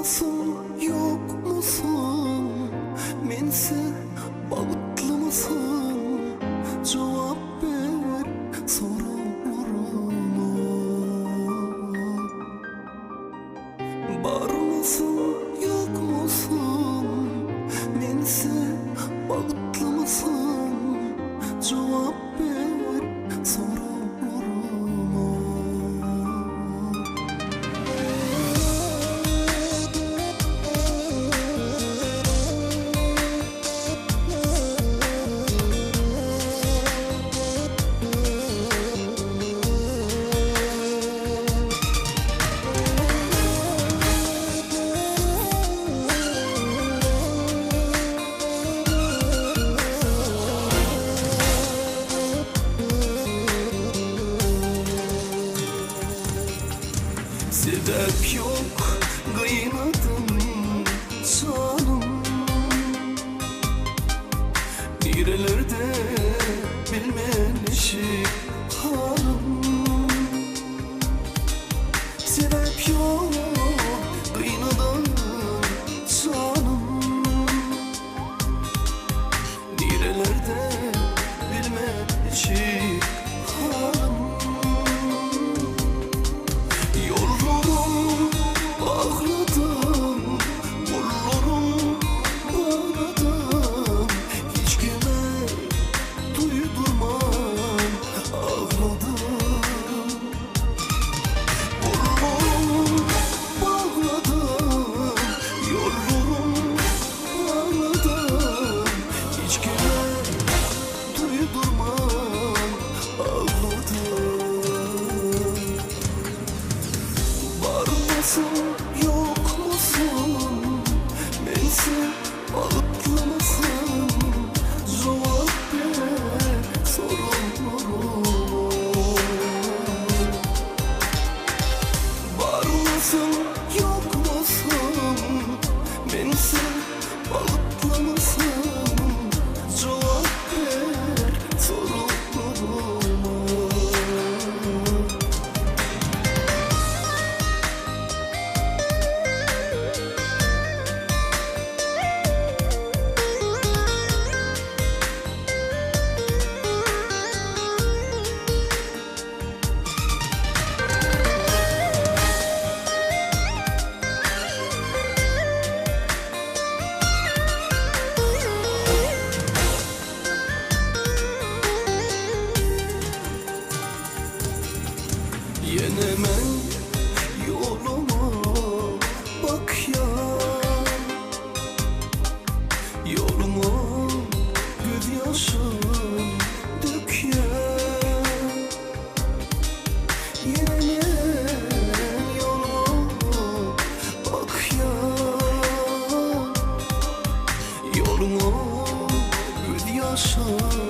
mısın, yok musun? Mense bağıtlı mısın? Cevap ver sorularıma. Var mısın, yok musun? Mense bağıtlı mısın? Cevap ver sorularıma. Sebep yok, kıymadım canım. Nerelerde bilmemişim hanım. Sebep yok, kıymadım canım. Nerelerde bilmemişim hanım. Yok musun? Mense bağıtlı mısın? Cevap ver sorularıma. Var mısın? Yok musun? Mense bağıtlı mısın? Cevap ver sorularıma. Yenemen yoluma bak ya, yoluma gözyaşın dök ya. Yenemen yoluma bak ya, yoluma gözyaşın